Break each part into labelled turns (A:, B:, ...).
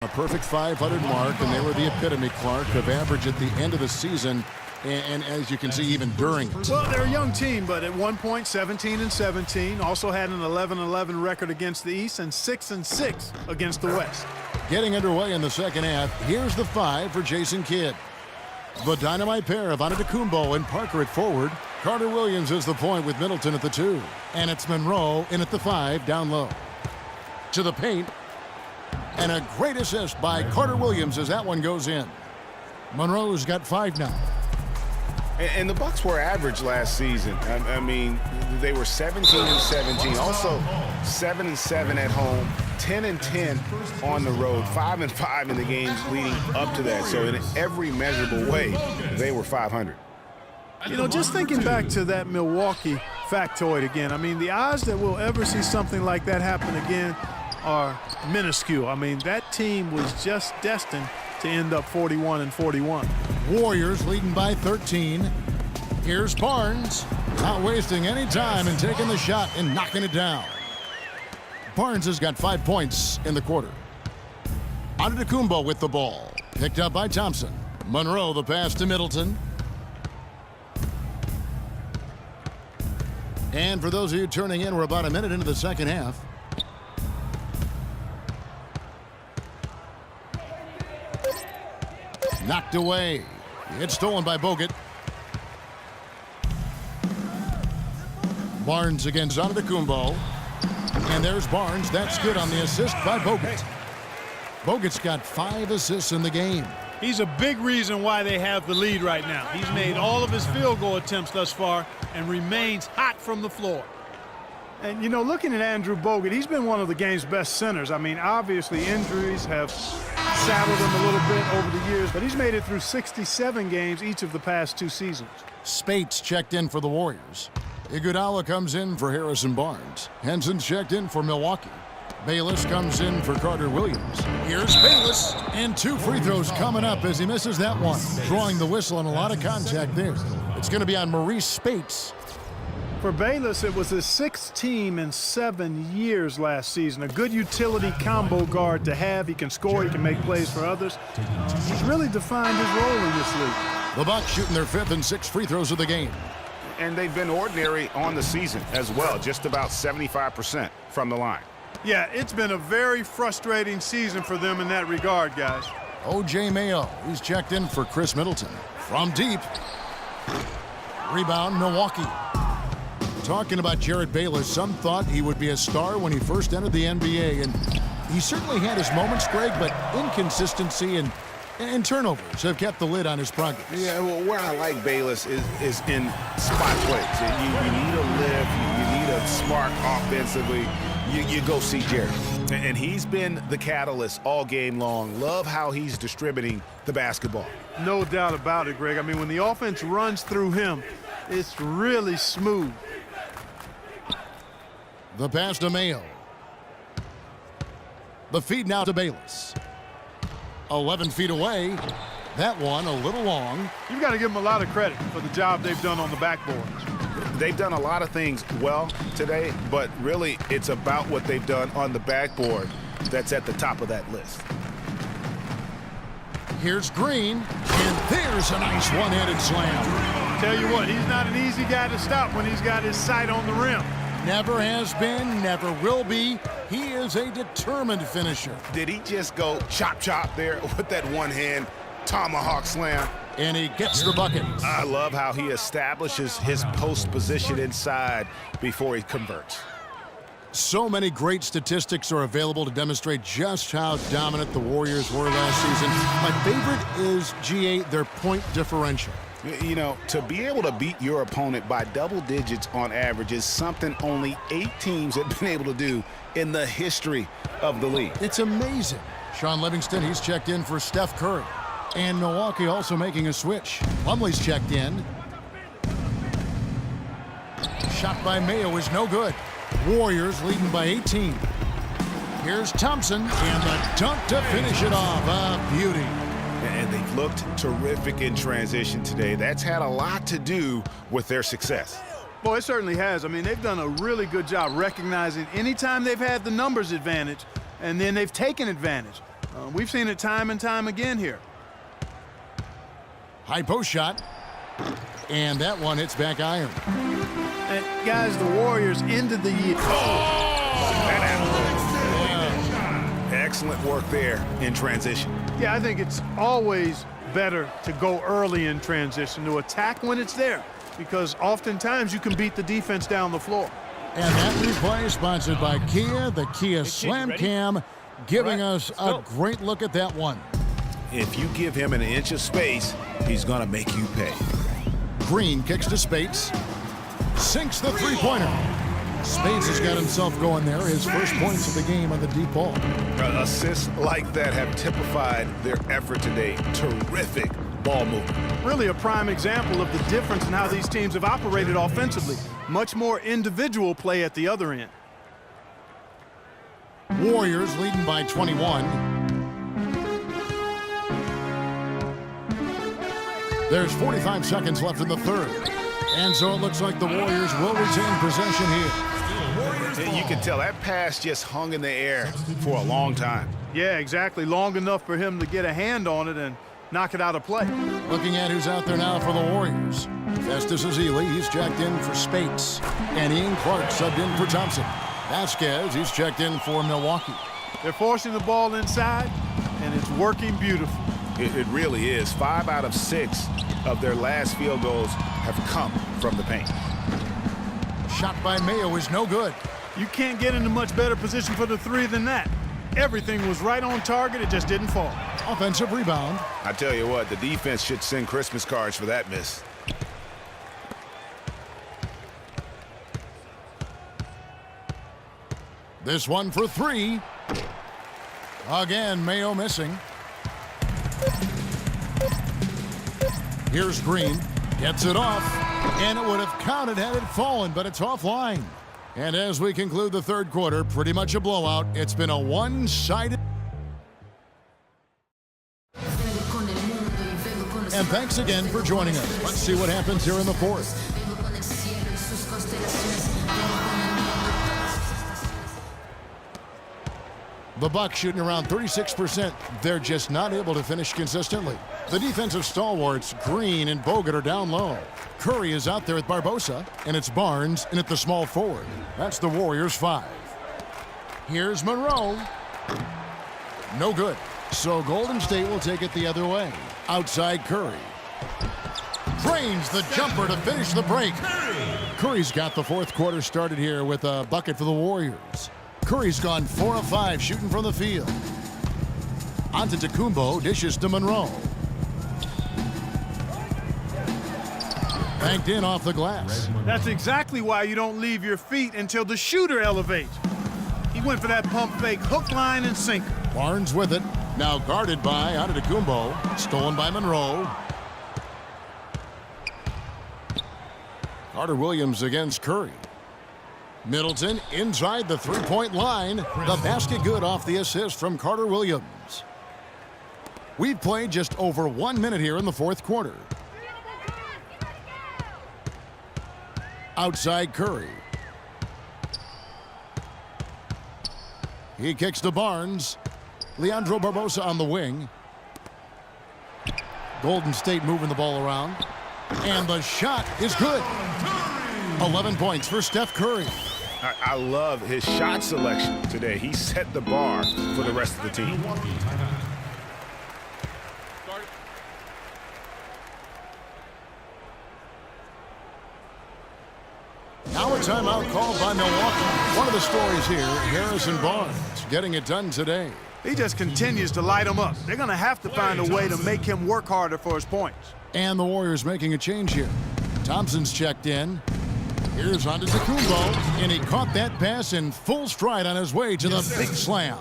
A: a perfect 500 mark, and they were the epitome, Clark, of average at the end of the season. And as you can see, even during it.
B: Well, they're a young team, but at one point, 17-17. Also had an 11-11 record against the East and 6-6 against the West.
A: Getting underway in the second half, here's the 5 for Jason Kidd. The dynamite pair of Antetokounmpo and Parker at forward. Carter Williams is the point with Middleton at the 2. And it's Monroe in at the 5 down low. To the paint. And a great assist by Carter Williams as that one goes in. Monroe's got 5 now.
C: And the Bucks were average last season. I mean, they were 17-17. Also 7-7 at home, 10-10 on the road, 5-5 in the games leading up to that. So in every measurable way, they were 500.
B: You know, just thinking back to that Milwaukee factoid again, I mean, the odds that we'll ever see something like that happen again are minuscule. I mean, that team was just destined to end up 41-41.
A: Warriors leading by 13. Here's Barnes, not wasting any time and taking the shot and knocking it down. Barnes has got 5 points in the quarter. Antetokounmpo with the ball, picked up by Thompson. Monroe the pass to Middleton. And for those of you turning in, we're about a minute into the second half. Knocked away. It's stolen by Bogut. Barnes against Antetokounmpo. And there's Barnes. That's good on the assist by Bogut. Bogut's got 5 assists in the game.
B: He's a big reason why they have the lead right now. He's made all of his field goal attempts thus far and remains hot from the floor. And, you know, looking at Andrew Bogut, he's been one of the game's best centers. I mean, obviously injuries have saddled him a little bit over the years, but he's made it through 67 games each of the past 2 seasons.
A: Spates checked in for the Warriors. Iguodala comes in for Harrison Barnes. Henson's checked in for Milwaukee. Bayless comes in for Carter Williams. Here's Bayless, and 2 free throws coming up as he misses that one. Drawing the whistle and a lot of contact there. It's going to be on Maurice Spates.
B: For Bayless, it was his 6th team in 7 years last season. A good utility combo guard to have. He can score, he can make plays for others. He's really defined his role in this league.
A: The Bucks shooting their 5th and 6th free throws of the game.
C: And they've been ordinary on the season as well, just about 75% from the line.
B: Yeah, it's been a very frustrating season for them in that regard, guys.
A: O.J. Mayo, he's checked in for Chris Middleton. From deep. Rebound, Milwaukee. Talking about Jared Bayless, some thought he would be a star when he first entered the NBA, and he certainly had his moments, Greg, but inconsistency and turnovers have kept the lid on his progress.
C: Yeah, well, where I like Bayless is in spot plays. You need a lift, you need a spark offensively. You go see Jared. And he's been the catalyst all game long. Love how he's distributing the basketball.
B: No doubt about it, Greg. I mean, when the offense runs through him, it's really smooth.
A: The pass to Mayo. The feed now to Bayless. 11 feet away. That one a little long.
B: You've got to give them a lot of credit for the job they've done on the backboard.
C: They've done a lot of things well today, but really it's about what they've done on the backboard that's at the top of that list.
A: Here's Green, and there's a nice one-handed slam.
B: Tell you what, he's not an easy guy to stop when he's got his sight on the rim.
A: Never has been, never will be. He is a determined finisher.
C: Did he just go chop there with that one-hand tomahawk slam?
A: And he gets the bucket.
C: I love how he establishes his post position inside before he converts.
A: So many great statistics are available to demonstrate just how dominant the Warriors were last season. My favorite is, G8, their point differential.
C: You know, to be able to beat your opponent by double digits on average is something only 8 teams have been able to do in the history of the league.
A: It's amazing. Sean Livingston, he's checked in for Steph Curry. And Milwaukee also making a switch. Plumlee's checked in. Shot by Mayo is no good. Warriors leading by 18. Here's Thompson, and the dunk to finish it off. A beauty.
C: And they've looked terrific in transition today. That's had a lot to do with their success.
B: Boy, it certainly has. I mean, they've done a really good job recognizing anytime they've had the numbers advantage, and then they've taken advantage. We've seen it time and time again here.
A: High post shot. And that one hits back iron.
B: And guys, the Warriors ended the year.
C: Excellent work there in transition.
B: Yeah, I think it's always better to go early in transition, to attack when it's there, because oftentimes you can beat the defense down the floor.
A: And that replay sponsored by Kia, the Kia Slam Cam, giving us a great look at that one.
C: If you give him an inch of space, he's going to make you pay.
A: Green kicks to Spates. Sinks the three-pointer. Spates has got himself going there. His first points of the game on the deep ball.
C: Assists like that have typified their effort today. Terrific ball movement.
B: Really a prime example of the difference in how these teams have operated offensively. Much more individual play at the other end.
A: Warriors leading by 21. There's 45 seconds left in the third. And so it looks like the Warriors will retain possession here.
C: You can tell that pass just hung in the air for a long time.
B: Yeah, exactly. Long enough for him to get a hand on it and knock it out of play.
A: Looking at who's out there now for the Warriors. Festus Ezeli, he's checked in for Spates. And Ian Clark subbed in for Thompson. Vasquez, he's checked in for Milwaukee.
B: They're forcing the ball inside, and it's working beautifully.
C: It really is. 5 out of 6 of their last field goals have come from the paint.
A: Shot by Mayo is no good.
B: You can't get into much better position for the three than that. Everything was right on target. It just didn't fall.
A: Offensive rebound.
C: I tell you what, the defense should send Christmas cards for that miss.
A: This one for three. Again, Mayo missing. Here's Green. Gets it off. And it would have counted had it fallen, but it's offline. And as we conclude the third quarter, pretty much a blowout. It's been a one-sided. And thanks again for joining us. Let's see what happens here in the fourth. The Bucks shooting around 36%. They're just not able to finish consistently. The defensive stalwarts, Green and Bogut, are down low. Curry is out there with Barbosa, and it's Barnes in at the small forward. That's the Warriors' 5. Here's Monroe. No good. So Golden State will take it the other way. Outside Curry. Drains the jumper to finish the break. Curry's got the fourth quarter started here with a bucket for the Warriors. Curry's gone 4 of 5 shooting from the field. Antetokounmpo dishes to Monroe. Banked in off the glass.
B: That's exactly why you don't leave your feet until the shooter elevates. He went for that pump fake, hook, line, and sinker.
A: Barnes with it. Now guarded by Antetokounmpo. Stolen by Monroe. Carter Williams against Curry. Middleton inside the three-point line. The basket good off the assist from Carter Williams. We've played just over 1 minute here in the fourth quarter. Outside Curry. He kicks to Barnes. Leandro Barbosa on the wing. Golden State moving the ball around. And the shot is good. 11 points for Steph Curry.
C: I love his shot selection today. He set the bar for the rest of the team.
A: Now a timeout called by Milwaukee. One of the stories here, Harrison Barnes getting it done today.
B: He just continues to light them up. They're going to have to find a way to make him work harder for his points.
A: And the Warriors making a change here. Thompson's checked in. Here's Antetokounmpo, and he caught that pass in full stride on his way to the big slam.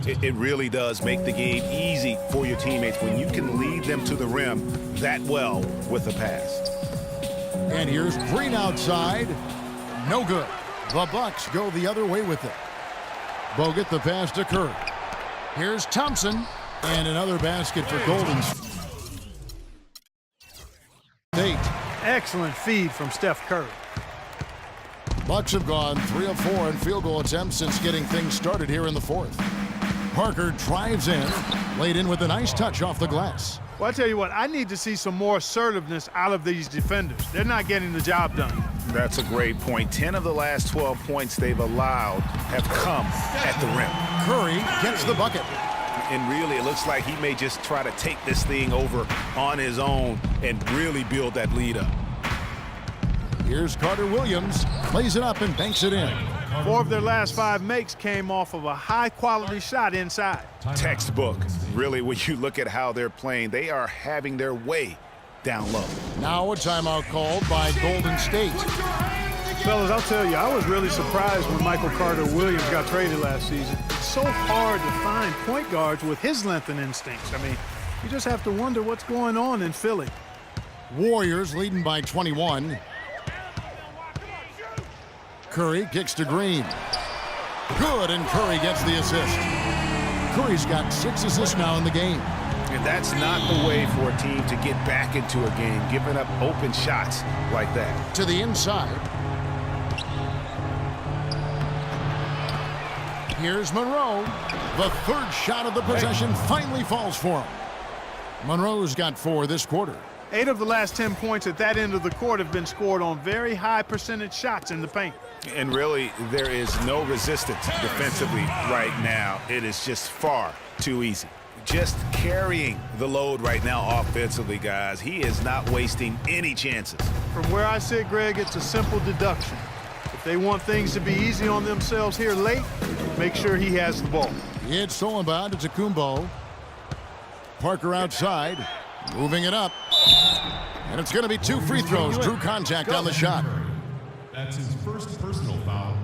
C: It really does make the game easy for your teammates when you can lead them to the rim that well with a pass.
A: And here's Green outside. No good. The Bucks go the other way with it. Bogut the pass to Curry. Here's Thompson, and another basket for Golden State.
B: Excellent feed from Steph Curry.
A: Bucks have gone 3 of 4 in field goal attempts since getting things started here in the fourth. Parker drives in, laid in with a nice touch off the glass.
B: Well, I tell you what, I need to see some more assertiveness out of these defenders. They're not getting the job done.
C: That's a great point. 10 of the last 12 points they've allowed have come at the rim.
A: Curry gets the bucket.
C: And really, it looks like he may just try to take this thing over on his own and really build that lead up.
A: Here's Carter Williams, plays it up and banks it in.
B: 4 of their last 5 makes came off of a high-quality shot inside.
C: Textbook. Really, when you look at how they're playing, they are having their way down low.
A: Now a timeout called by Golden State.
B: Fellas, I'll tell you, I was really surprised when Michael Carter Williams got traded last season. It's so hard to find point guards with his length and instincts. I mean, you just have to wonder what's going on in Philly.
A: Warriors leading by 21. Curry kicks to Green. Good, and Curry gets the assist. Curry's got 6 assists now in the game.
C: And that's not the way for a team to get back into a game, giving up open shots like that.
A: To the inside. Here's Monroe. The 3rd shot of the possession finally falls for him. Monroe's got 4 this quarter.
B: 8 of the last 10 points at that end of the court have been scored on very high percentage shots in the paint.
C: And really, there is no resistance defensively right now. It is just far too easy. Just carrying the load right now offensively, guys. He is not wasting any chances.
B: From where I sit, Greg, it's a simple deduction. If they want things to be easy on themselves here late, make sure he has the ball.
A: It's stolen by Antetokounmpo. Parker outside, moving it up. And it's going to be 2 free throws. Drew contact on the shot.
D: That's his first personal foul.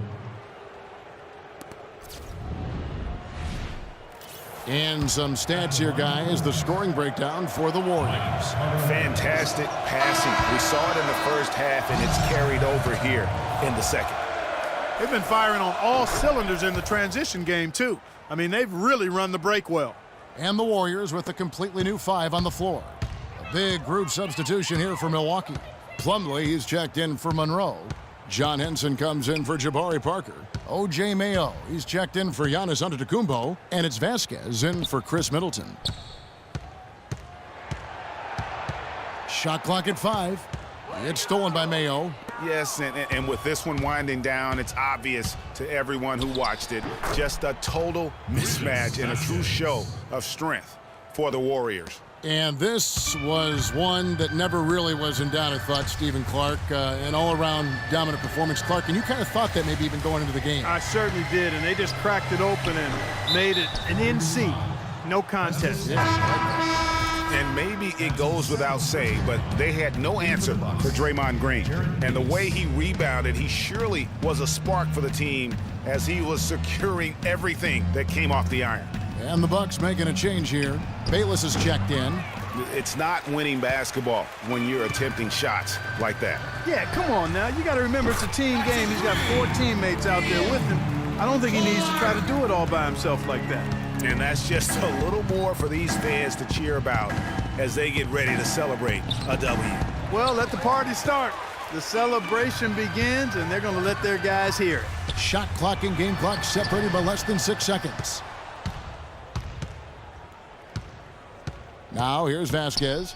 A: And some stats here, guys. The scoring breakdown for the Warriors.
C: Fantastic passing. We saw it in the first half, and it's carried over here in the second.
B: They've been firing on all cylinders in the transition game, too. I mean, they've really run the break well.
A: And the Warriors with a completely new 5 on the floor. A big group substitution here for Milwaukee. Plumlee, he's checked in for Monroe. John Henson comes in for Jabari Parker. O.J. Mayo, he's checked in for Giannis Antetokounmpo. And it's Vasquez in for Chris Middleton. Shot clock at 5. It's stolen by Mayo.
C: Yes, and with this one winding down, it's obvious to everyone who watched it. Just a total mismatch and a true show of strength for the Warriors.
A: And this was one that never really was in doubt, I thought, Stephen Clark. An all-around dominant performance. Clark, and you kind of thought that maybe even going into the game.
B: I certainly did, and they just cracked it open and made it an NC. No contest.
C: And maybe it goes without saying, but they had no answer for Draymond Green. And the way he rebounded, he surely was a spark for the team as he was securing everything that came off the iron.
A: And the Bucks making a change here. Bayless is checked in.
C: It's not winning basketball when you're attempting shots like that.
B: Yeah, come on now. You got to remember it's a team game. He's got 4 teammates out there with him. I don't think he needs to try to do it all by himself like that.
C: And that's just a little more for these fans to cheer about as they get ready to celebrate a W.
B: Well, let the party start. The celebration begins, and they're going to let their guys hear it.
A: Shot clock and game clock separated by less than 6 seconds. Now here's Vasquez.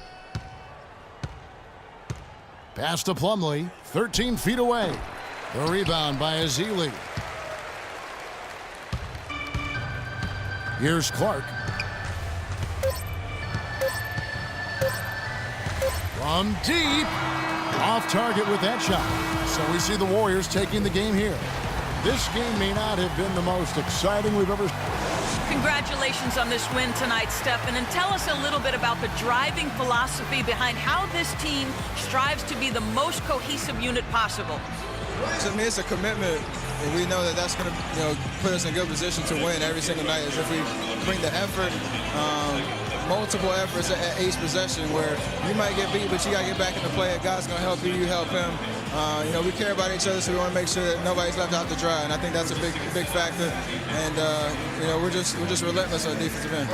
A: Pass to Plumlee, 13 feet away. The rebound by Ezeli. Here's Clark. From deep. Off target with that shot. So we see the Warriors taking the game here. This game may not have been the most exciting we've ever seen.
E: Congratulations on this win tonight, Stephen, and tell us a little bit about the driving philosophy behind how this team strives to be the most cohesive unit possible.
F: To me, it's a commitment, and we know that that's going to, put us in a good position to win every single night. As if we bring the effort, multiple efforts at each possession, where you might get beat, but you got to get back in the play. If God's going to help you, you help him. We care about each other, so we want to make sure that nobody's left out to dry, and I think that's a big factor. And we're just relentless on defensive end.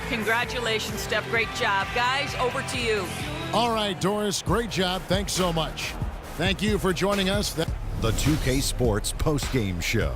E: Congratulations, Steph. Great job, guys. Over to you.
A: All right, Doris. Great job. Thanks so much. Thank you for joining us.
G: The 2K Sports postgame show.